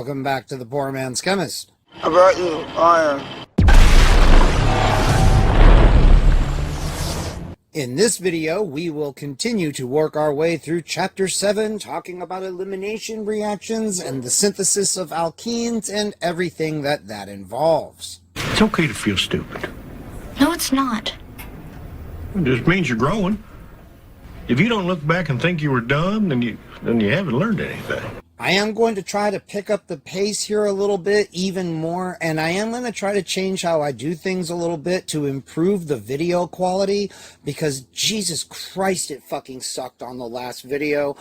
Welcome back to the Poor Man's Chemist. I brought you iron. In this video, we will continue to work our way through Chapter 7, talking about elimination reactions and the synthesis of alkenes and everything that involves. It's okay to feel stupid. No, it's not. It just means you're growing. If you don't look back and think you were dumb, then you haven't learned anything. I am going to try to pick up the pace here a little bit, even more, and I am going to try to change how I do things a little bit to improve the video quality, because Jesus Christ, it fucking sucked on the last video.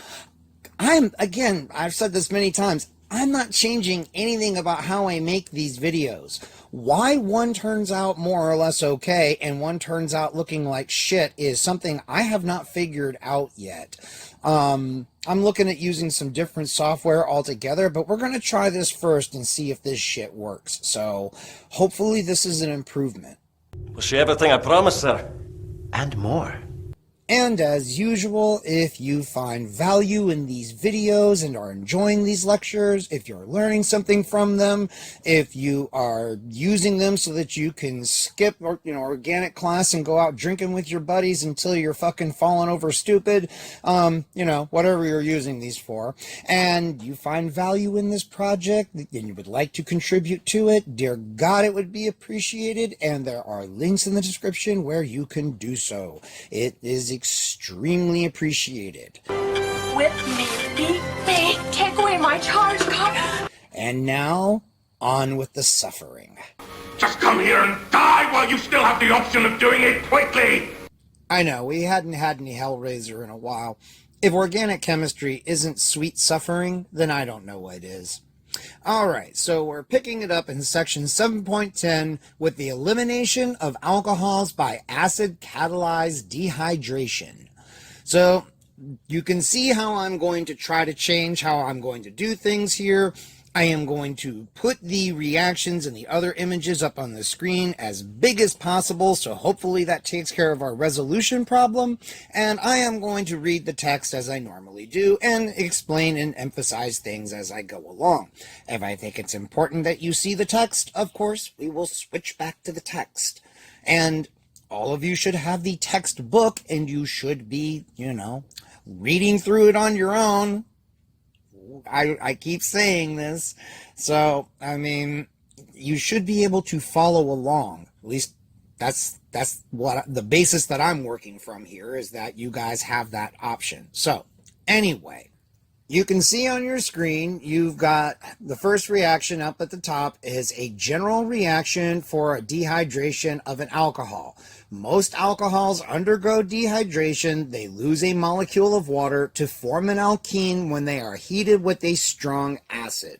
Again, I've said this many times, I'm not changing anything about how I make these videos. Why one turns out more or less okay and one turns out looking like shit is something I have not figured out yet. I'm looking at using some different software altogether, but we're going to try this first and see if this shit works. So hopefully this is an improvement. We'll show you everything I promised, sir. And more. And as usual, if you find value in these videos and are enjoying these lectures, if you're learning something from them, if you are using them so that you can skip organic class and go out drinking with your buddies until you're fucking falling over stupid, whatever you're using these for, and you find value in this project and you would like to contribute to it, dear God, it would be appreciated, and there are links in the description where you can do so. It is extremely appreciated. Whip me, beat me, take away my charge, God. And now, on with the suffering. Just come here and die while you still have the option of doing it quickly! I know, we hadn't had any Hellraiser in a while. If organic chemistry isn't sweet suffering, then I don't know what is. Alright, so we're picking it up in section 7.10 with the elimination of alcohols by acid-catalyzed dehydration. So you can see how I'm going to try to change how I'm going to do things here. I am going to put the reactions and the other images up on the screen as big as possible, so hopefully that takes care of our resolution problem, and I am going to read the text as I normally do and explain and emphasize things as I go along. If I think it's important that you see the text, of course, we will switch back to the text. And all of you should have the textbook, and you should be, reading through it on your own. I keep saying this, so, you should be able to follow along. At least that's what the basis that I'm working from here, is that you guys have that option. So, anyway, you can see on your screen, you've got the first reaction up at the top is a general reaction for a dehydration of an alcohol. Most alcohols undergo dehydration. They lose a molecule of water to form an alkene when they are heated with a strong acid.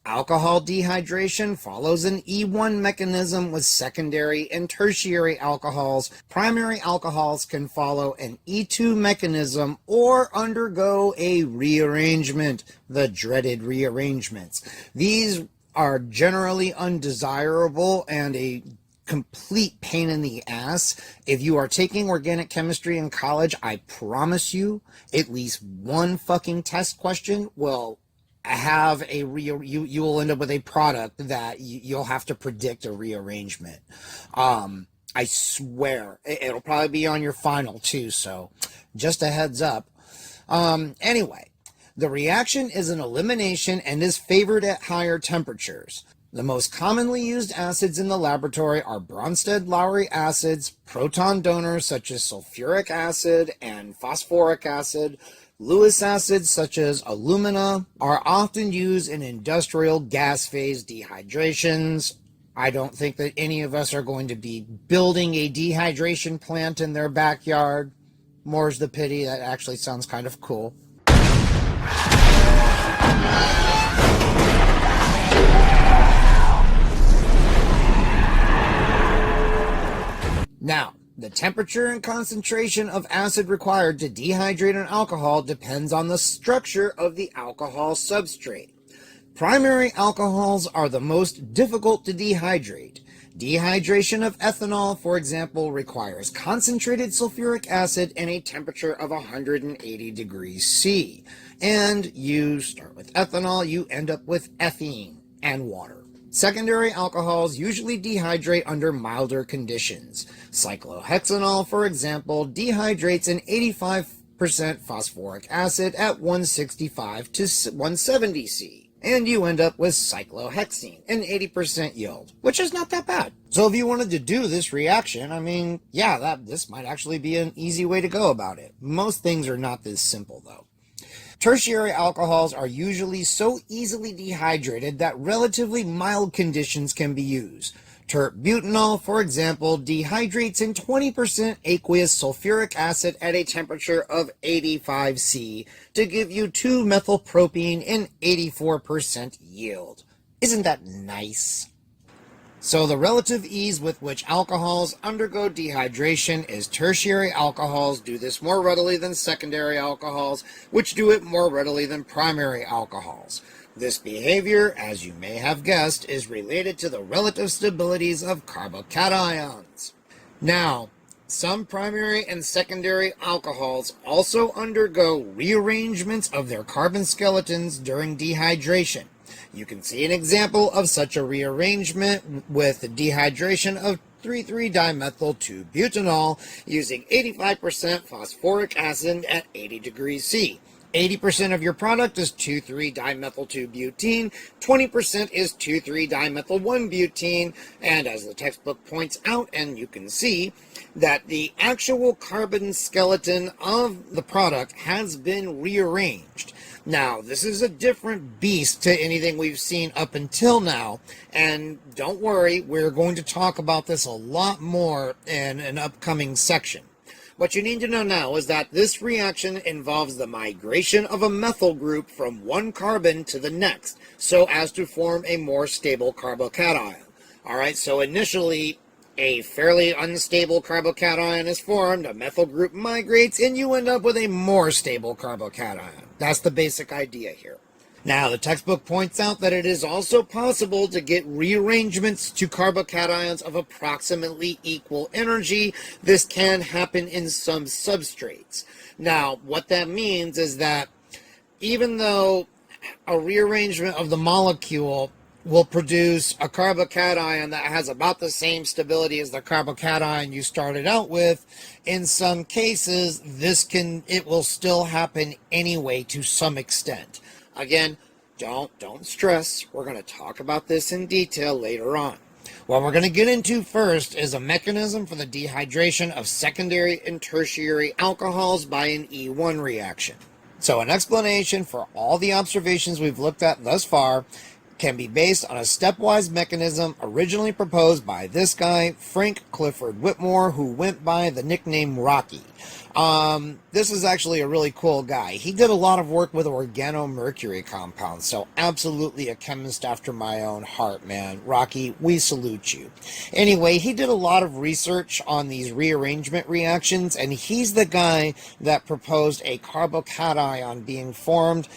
Alcohol dehydration follows an E1 mechanism with secondary and tertiary alcohols. Primary alcohols can follow an E2 mechanism or undergo a rearrangement, the dreaded rearrangements. These are generally undesirable and a complete pain in the ass. If you are taking organic chemistry in college, I promise you at least one fucking test question will have you will end up with a product that you'll have to predict a rearrangement. I swear it'll probably be on your final too, so just a heads up. Anyway, the reaction is an elimination and is favored at higher temperatures. The most commonly used acids in the laboratory are Bronsted-Lowry acids, proton donors such as sulfuric acid and phosphoric acid. Lewis acids such as alumina are often used in industrial gas phase dehydrations. I don't think that any of us are going to be building a dehydration plant in their backyard. More's the pity, that actually sounds kind of cool. Now, the temperature and concentration of acid required to dehydrate an alcohol depends on the structure of the alcohol substrate. Primary alcohols are the most difficult to dehydrate. Dehydration of ethanol, for example, requires concentrated sulfuric acid and a temperature of 180 degrees C. And you start with ethanol, you end up with ethene and water. Secondary alcohols usually dehydrate under milder conditions. Cyclohexanol, for example, dehydrates in 85% phosphoric acid at 165 to 170 C. And you end up with cyclohexene, an 80% yield, which is not that bad. So if you wanted to do this reaction, this might actually be an easy way to go about it. Most things are not this simple, though. Tertiary alcohols are usually so easily dehydrated that relatively mild conditions can be used. Terbutanol, for example, dehydrates in 20% aqueous sulfuric acid at a temperature of 85 C to give you 2-methylpropene in 84% yield. Isn't that nice? So the relative ease with which alcohols undergo dehydration is tertiary alcohols do this more readily than secondary alcohols, which do it more readily than primary alcohols. This behavior, as you may have guessed, is related to the relative stabilities of carbocations. Now, some primary and secondary alcohols also undergo rearrangements of their carbon skeletons during dehydration. You can see an example of such a rearrangement with the dehydration of 3,3-dimethyl-2-butanol using 85% phosphoric acid at 80 degrees C. 80% of your product is 2,3-dimethyl-2-butene, 20% is 2,3-dimethyl-1-butene, and as the textbook points out, and you can see, that the actual carbon skeleton of the product has been rearranged. Now, this is a different beast to anything we've seen up until now, and don't worry, we're going to talk about this a lot more in an upcoming section. What you need to know now is that this reaction involves the migration of a methyl group from one carbon to the next, so as to form a more stable carbocation. Alright, so initially, a fairly unstable carbocation is formed, a methyl group migrates, and you end up with a more stable carbocation. That's the basic idea here. Now, the textbook points out that it is also possible to get rearrangements to carbocations of approximately equal energy. This can happen in some substrates. Now, what that means is that even though a rearrangement of the molecule will produce a carbocation that has about the same stability as the carbocation you started out with, in some cases, it will still happen anyway to some extent. Again, don't stress. We're going to talk about this in detail later on. What we're going to get into first is a mechanism for the dehydration of secondary and tertiary alcohols by an E1 reaction. So an explanation for all the observations we've looked at thus far can be based on a stepwise mechanism originally proposed by this guy, Frank Clifford Whitmore, who went by the nickname Rocky. This is actually a really cool guy. He did a lot of work with organomercury compounds, so absolutely a chemist after my own heart, man. Rocky, we salute you. Anyway, he did a lot of research on these rearrangement reactions, and he's the guy that proposed a carbocation being formed,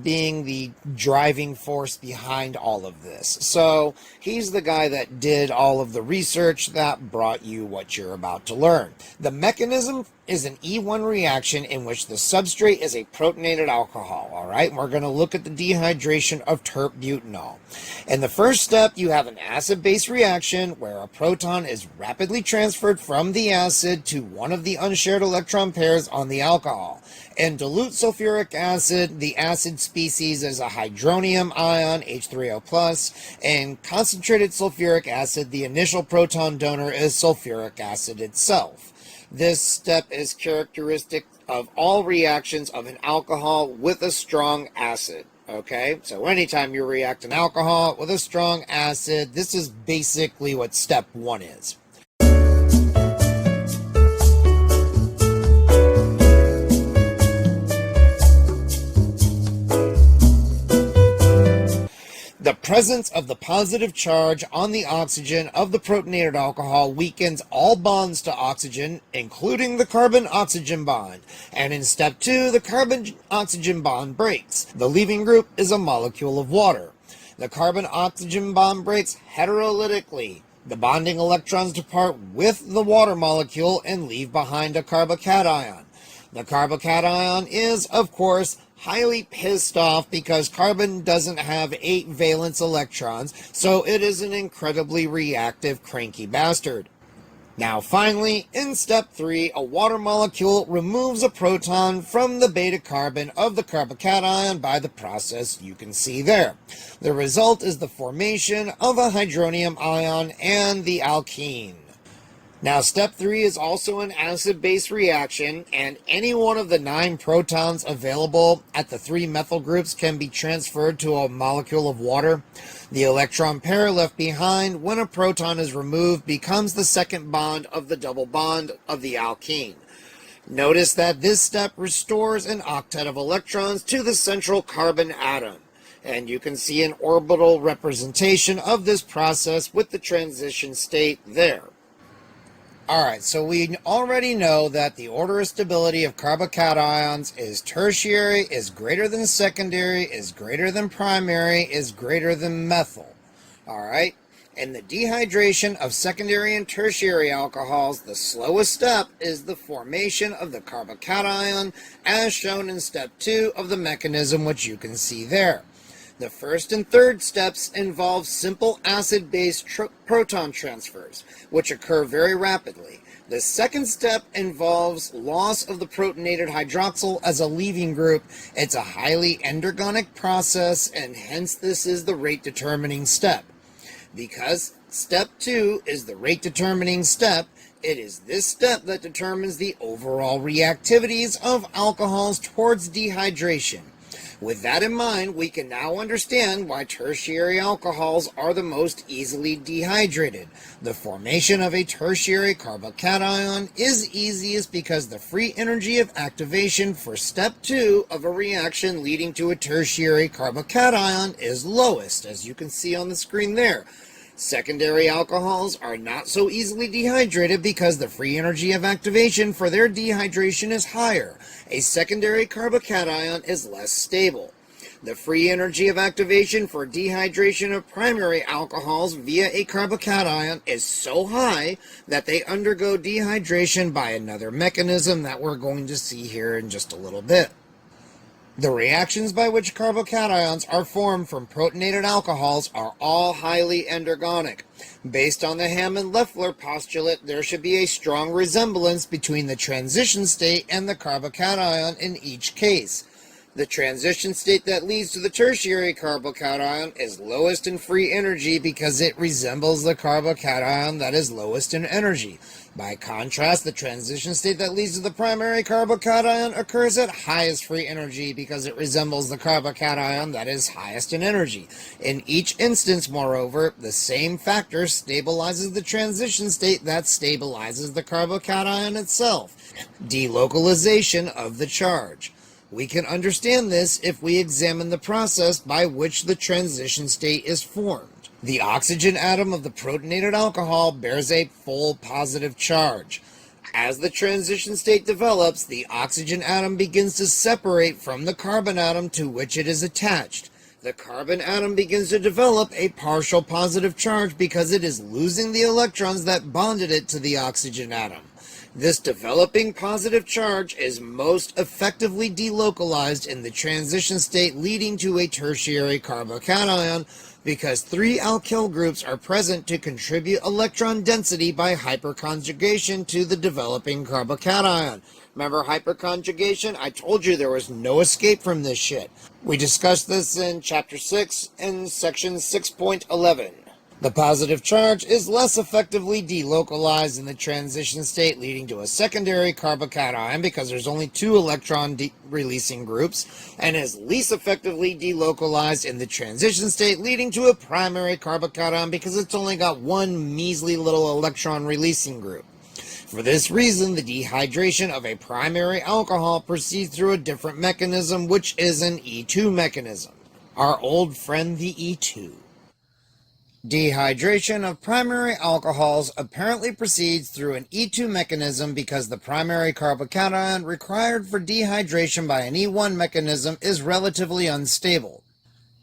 being the driving force behind all of this. So he's the guy that did all of the research that brought you what you're about to learn. The mechanism is an E1 reaction in which the substrate is a protonated alcohol, all right? And we're going to look at the dehydration of terbutanol. In the first step, you have an acid-base reaction where a proton is rapidly transferred from the acid to one of the unshared electron pairs on the alcohol. In dilute sulfuric acid, the acid species is a hydronium ion, H3O+. In concentrated sulfuric acid, the initial proton donor is sulfuric acid itself. This step is characteristic of all reactions of an alcohol with a strong acid. Okay, so anytime you react an alcohol with a strong acid, this is basically what step 1 is. The presence of the positive charge on the oxygen of the protonated alcohol weakens all bonds to oxygen, including the carbon-oxygen bond. And in step 2, the carbon-oxygen bond breaks. The leaving group is a molecule of water. The carbon-oxygen bond breaks heterolytically The bonding electrons depart with the water molecule and leave behind a carbocation. The carbocation is, of course, highly pissed off because carbon doesn't have 8 valence electrons, so it is an incredibly reactive, cranky bastard. Now finally, in step 3, a water molecule removes a proton from the beta carbon of the carbocation by the process you can see there. The result is the formation of a hydronium ion and the alkene. Now step 3 is also an acid-base reaction, and any one of the 9 protons available at the 3 methyl groups can be transferred to a molecule of water. The electron pair left behind when a proton is removed becomes the second bond of the double bond of the alkene. Notice that this step restores an octet of electrons to the central carbon atom, and you can see an orbital representation of this process with the transition state there. Alright, so we already know that the order of stability of carbocations is tertiary, is greater than secondary, is greater than primary, is greater than methyl. Alright, in the dehydration of secondary and tertiary alcohols, the slowest step is the formation of the carbocation, as shown in step 2 of the mechanism, which you can see there. The first and third steps involve simple acid-base proton transfers, which occur very rapidly. The second step involves loss of the protonated hydroxyl as a leaving group. It's a highly endergonic process, and hence this is the rate-determining step. Because step 2 is the rate-determining step, it is this step that determines the overall reactivities of alcohols towards dehydration. With that in mind, we can now understand why tertiary alcohols are the most easily dehydrated. The formation of a tertiary carbocation is easiest because the free energy of activation for step 2 of a reaction leading to a tertiary carbocation is lowest, as you can see on the screen there. Secondary alcohols are not so easily dehydrated because the free energy of activation for their dehydration is higher. A secondary carbocation is less stable. The free energy of activation for dehydration of primary alcohols via a carbocation is so high that they undergo dehydration by another mechanism that we're going to see here in just a little bit. The reactions by which carbocations are formed from protonated alcohols are all highly endergonic. Based on the Hammond-Leffler postulate, there should be a strong resemblance between the transition state and the carbocation in each case. The transition state that leads to the tertiary carbocation is lowest in free energy because it resembles the carbocation that is lowest in energy. By contrast, the transition state that leads to the primary carbocation occurs at highest free energy because it resembles the carbocation that is highest in energy. In each instance, moreover, the same factor stabilizes the transition state that stabilizes the carbocation itself. Delocalization of the charge. We can understand this if we examine the process by which the transition state is formed. The oxygen atom of the protonated alcohol bears a full positive charge. As the transition state develops, the oxygen atom begins to separate from the carbon atom to which it is attached. The carbon atom begins to develop a partial positive charge because it is losing the electrons that bonded it to the oxygen atom. This developing positive charge is most effectively delocalized in the transition state leading to a tertiary carbocation because 3 alkyl groups are present to contribute electron density by hyperconjugation to the developing carbocation. Remember hyperconjugation? I told you there was no escape from this shit. We discussed this in chapter 6 and section 6.11. The positive charge is less effectively delocalized in the transition state leading to a secondary carbocation because there's only 2 electron releasing groups, and is least effectively delocalized in the transition state leading to a primary carbocation because it's only got 1 measly little electron releasing group. For this reason, the dehydration of a primary alcohol proceeds through a different mechanism, which is an E2 mechanism. Our old friend the E2. Dehydration of primary alcohols apparently proceeds through an E2 mechanism because the primary carbocation required for dehydration by an E1 mechanism is relatively unstable.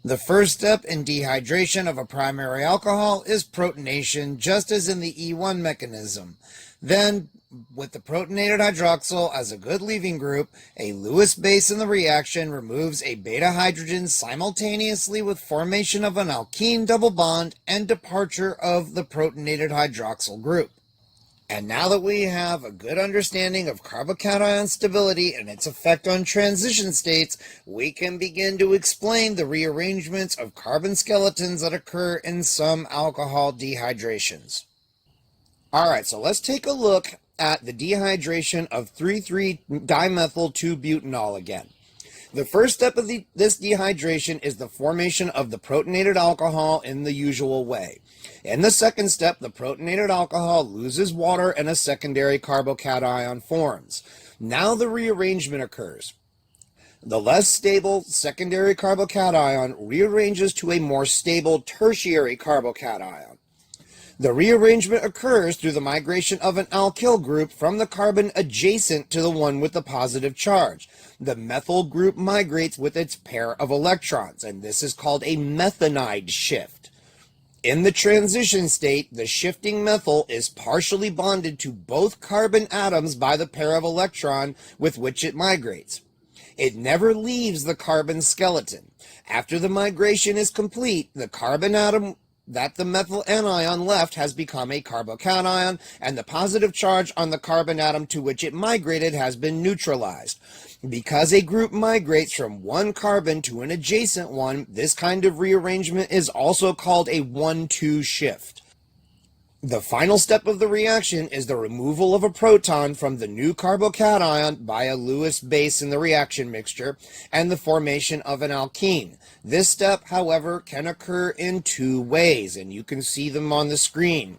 The first step in dehydration of a primary alcohol is protonation, just as in the E1 mechanism. Then, with the protonated hydroxyl as a good leaving group, a Lewis base in the reaction removes a beta hydrogen simultaneously with formation of an alkene double bond and departure of the protonated hydroxyl group. And now that we have a good understanding of carbocation stability and its effect on transition states, we can begin to explain the rearrangements of carbon skeletons that occur in some alcohol dehydrations. Alright, so let's take a look at the dehydration of 3,3-dimethyl-2-butanol again. The first step of this dehydration is the formation of the protonated alcohol in the usual way. In the second step, the protonated alcohol loses water and a secondary carbocation forms. Now the rearrangement occurs. The less stable secondary carbocation rearranges to a more stable tertiary carbocation. The rearrangement occurs through the migration of an alkyl group from the carbon adjacent to the one with the positive charge. The methyl group migrates with its pair of electrons, and this is called a methanide shift. In the transition state, the shifting methyl is partially bonded to both carbon atoms by the pair of electron with which it migrates. It never leaves the carbon skeleton. After the migration is complete, the carbon atom that the methyl anion left has become a carbocation, and the positive charge on the carbon atom to which it migrated has been neutralized. Because a group migrates from one carbon to an adjacent one, this kind of rearrangement is also called a 1-2 shift. The final step of the reaction is the removal of a proton from the new carbocation by a Lewis base in the reaction mixture and the formation of an alkene. This step, however, can occur in two ways, and you can see them on the screen.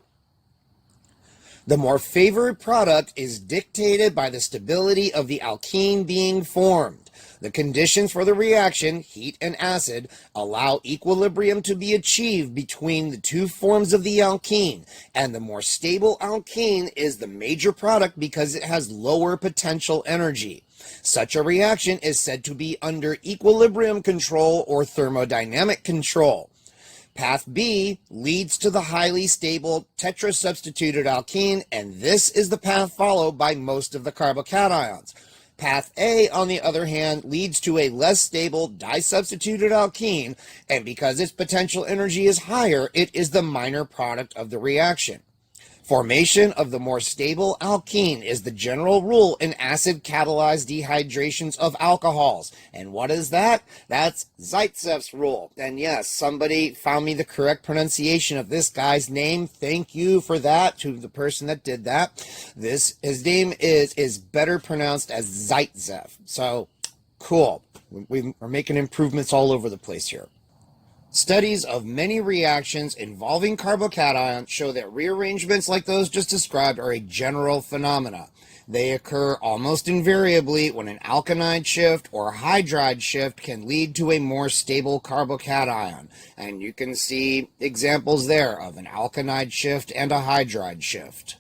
The more favored product is dictated by the stability of the alkene being formed. The conditions for the reaction, heat and acid, allow equilibrium to be achieved between the two forms of the alkene, and the more stable alkene is the major product because it has lower potential energy. Such a reaction is said to be under equilibrium control or thermodynamic control. Path B leads to the highly stable tetrasubstituted alkene, and this is the path followed by most of the carbocations. Path A, on the other hand, leads to a less stable disubstituted alkene, and because its potential energy is higher, it is the minor product of the reaction. Formation of the more stable alkene is the general rule in acid-catalyzed dehydrations of alcohols. And what is that? That's Zaitsev's rule. And yes, somebody found me the correct pronunciation of this guy's name. Thank you for that to the person that did that. His name is better pronounced as Zaitsev. So, cool. We're making improvements all over the place here. Studies of many reactions involving carbocations show that rearrangements like those just described are a general phenomena. They occur almost invariably when an alkynide shift or hydride shift can lead to a more stable carbocation. And you can see examples there of an alkynide shift and a hydride shift.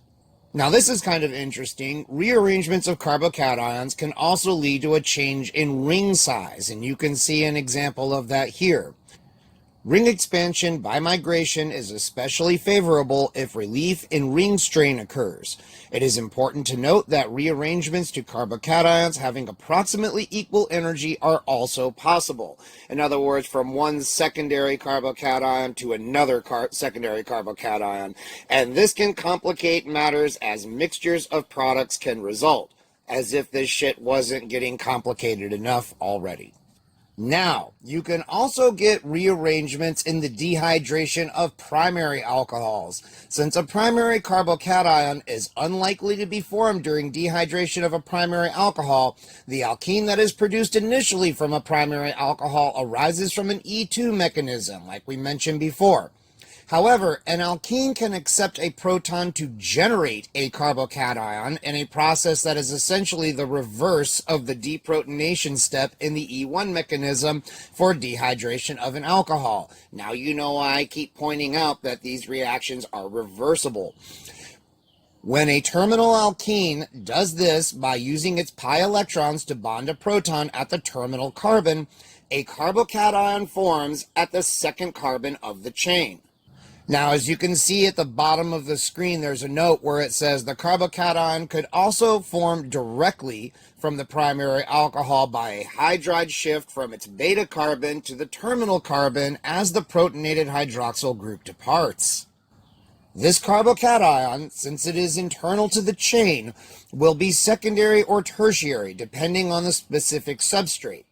Now this is kind of interesting. Rearrangements of carbocations can also lead to a change in ring size, and you can see an example of that here. Ring expansion by migration is especially favorable if relief in ring strain occurs. It is important to note that rearrangements to carbocations having approximately equal energy are also possible. In other words, from one secondary carbocation to another secondary carbocation. And this can complicate matters as mixtures of products can result, as if this shit wasn't getting complicated enough already. Now, you can also get rearrangements in the dehydration of primary alcohols. Since a primary carbocation is unlikely to be formed during dehydration of a primary alcohol, the alkene that is produced initially from a primary alcohol arises from an E2 mechanism, like we mentioned before. However, an alkene can accept a proton to generate a carbocation in a process that is essentially the reverse of the deprotonation step in the E1 mechanism for dehydration of an alcohol. Now you know why I keep pointing out that these reactions are reversible. When a terminal alkene does this by using its pi electrons to bond a proton at the terminal carbon, a carbocation forms at the second carbon of the chain. Now, as you can see at the bottom of the screen, there's a note where it says the carbocation could also form directly from the primary alcohol by a hydride shift from its beta carbon to the terminal carbon as the protonated hydroxyl group departs. This carbocation, since it is internal to the chain, will be secondary or tertiary depending on the specific substrate.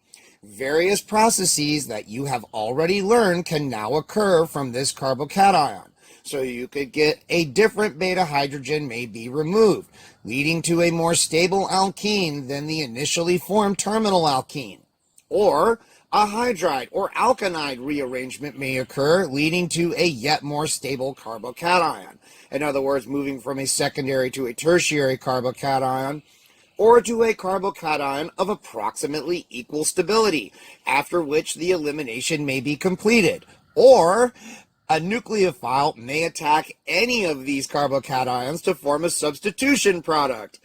Various processes that you have already learned can now occur from this carbocation. So you could get a different beta hydrogen may be removed, leading to a more stable alkene than the initially formed terminal alkene. Or a hydride or alkynide rearrangement may occur, leading to a yet more stable carbocation. In other words, moving from a secondary to a tertiary carbocation, or to a carbocation of approximately equal stability, after which the elimination may be completed. Or a nucleophile may attack any of these carbocations to form a substitution product.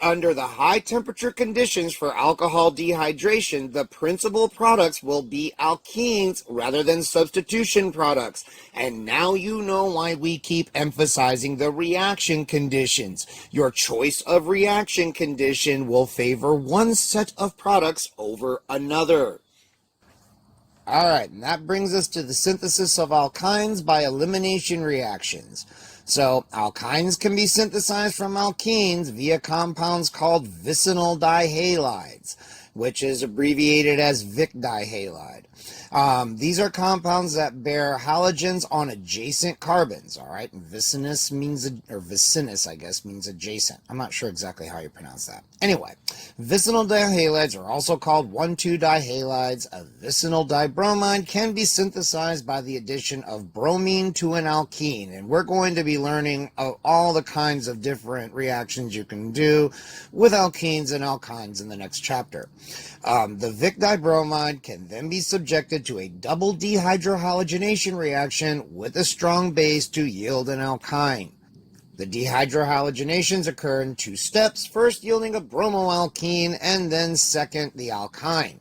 Under the high temperature conditions for alcohol dehydration, the principal products will be alkenes rather than substitution products. And now you know why we keep emphasizing the reaction conditions. Your choice of reaction condition will favor one set of products over another. Alright, and that brings us to the synthesis of alkynes by elimination reactions. So, alkynes can be synthesized from alkenes via compounds called vicinal dihalides, which is abbreviated as Vic dihalide. These are compounds that bear halogens on adjacent carbons, all right? And vicinous means, or vicinous, I guess, means adjacent. I'm not sure exactly how you pronounce that. Anyway, vicinal dihalides are also called 1,2-dihalides. A vicinal dibromide can be synthesized by the addition of bromine to an alkene, and we're going to be learning all the kinds of different reactions you can do with alkenes and alkynes in the next chapter. The Vic dibromide can then be subjected to a double dehydrohalogenation reaction with a strong base to yield an alkyne. The dehydrohalogenations occur in two steps, first yielding a bromoalkene and then second the alkyne.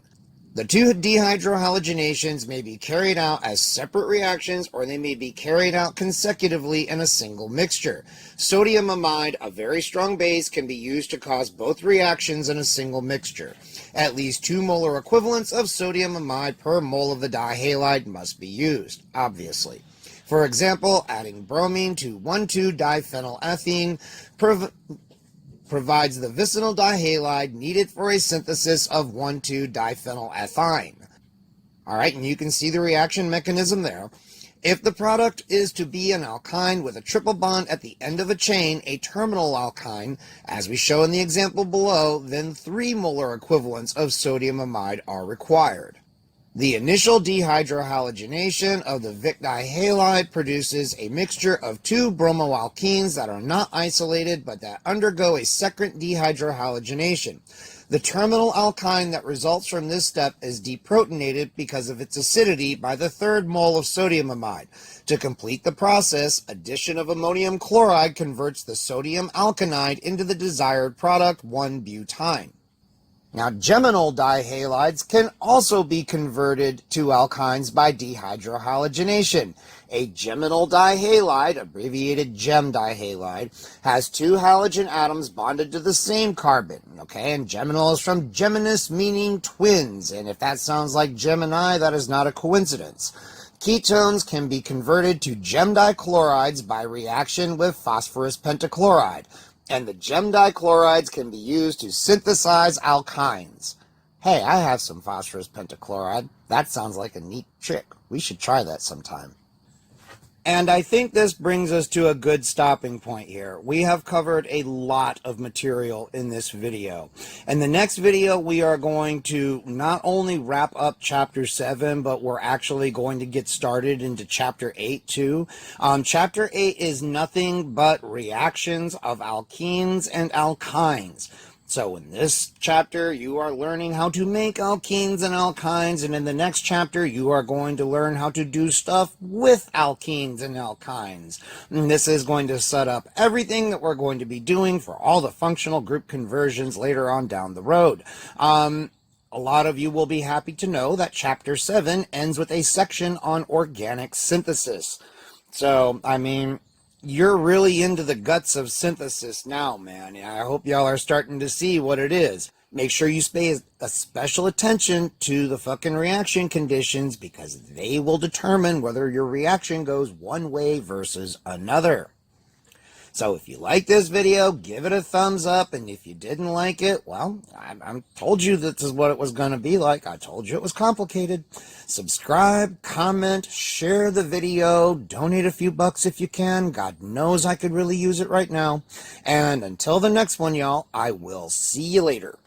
The two dehydrohalogenations may be carried out as separate reactions or they may be carried out consecutively in a single mixture. Sodium amide, a very strong base, can be used to cause both reactions in a single mixture. At least 2 molar equivalents of sodium amide per mole of the dihalide must be used, obviously. For example, adding bromine to 1,2-diphenylethene provides the vicinal dihalide needed for a synthesis of 1,2-diphenylethyne. Alright, and you can see the reaction mechanism there. If the product is to be an alkyne with a triple bond at the end of a chain, a terminal alkyne, as we show in the example below, then 3 molar equivalents of sodium amide are required. The initial dehydrohalogenation of the Vic dihalide produces a mixture of 2 bromoalkenes that are not isolated but that undergo a second dehydrohalogenation. The terminal alkyne that results from this step is deprotonated because of its acidity by the 3rd mole of sodium amide. To complete the process, addition of ammonium chloride converts the sodium alkynide into the desired product, 1-butyne. Now, geminal dihalides can also be converted to alkynes by dehydrohalogenation. A geminal dihalide, abbreviated Chem dihalide, has 2 halogen atoms bonded to the same carbon, okay? And geminal is from Geminus, meaning twins, and if that sounds like Gemini, that is not a coincidence. Ketones can be converted to Chem dichlorides by reaction with phosphorus pentachloride. And the Chem dichlorides can be used to synthesize alkynes. Hey, I have some phosphorus pentachloride. That sounds like a neat trick. We should try that sometime. And I think this brings us to a good stopping point here. We have covered a lot of material in this video. In the next video, we are going to not only wrap up Chapter 7, but we're actually going to get started into Chapter 8 too. Chapter 8 is nothing but reactions of alkenes and alkynes. So in this chapter, you are learning how to make alkenes and alkynes, and in the next chapter, you are going to learn how to do stuff with alkenes and alkynes. And this is going to set up everything that we're going to be doing for all the functional group conversions later on down the road. A lot of you will be happy to know that chapter 7 ends with a section on organic synthesis. So, I mean, you're really into the guts of synthesis now, man. I hope y'all are starting to see what it is. Make sure you pay a special attention to the fucking reaction conditions, because they will determine whether your reaction goes one way versus another. So if you like this video, give it a thumbs up, and if you didn't like it, well, I told you this is what it was going to be like. I told you it was complicated. Subscribe, comment, share the video, donate a few bucks if you can. God knows I could really use it right now. And until the next one, y'all, I will see you later.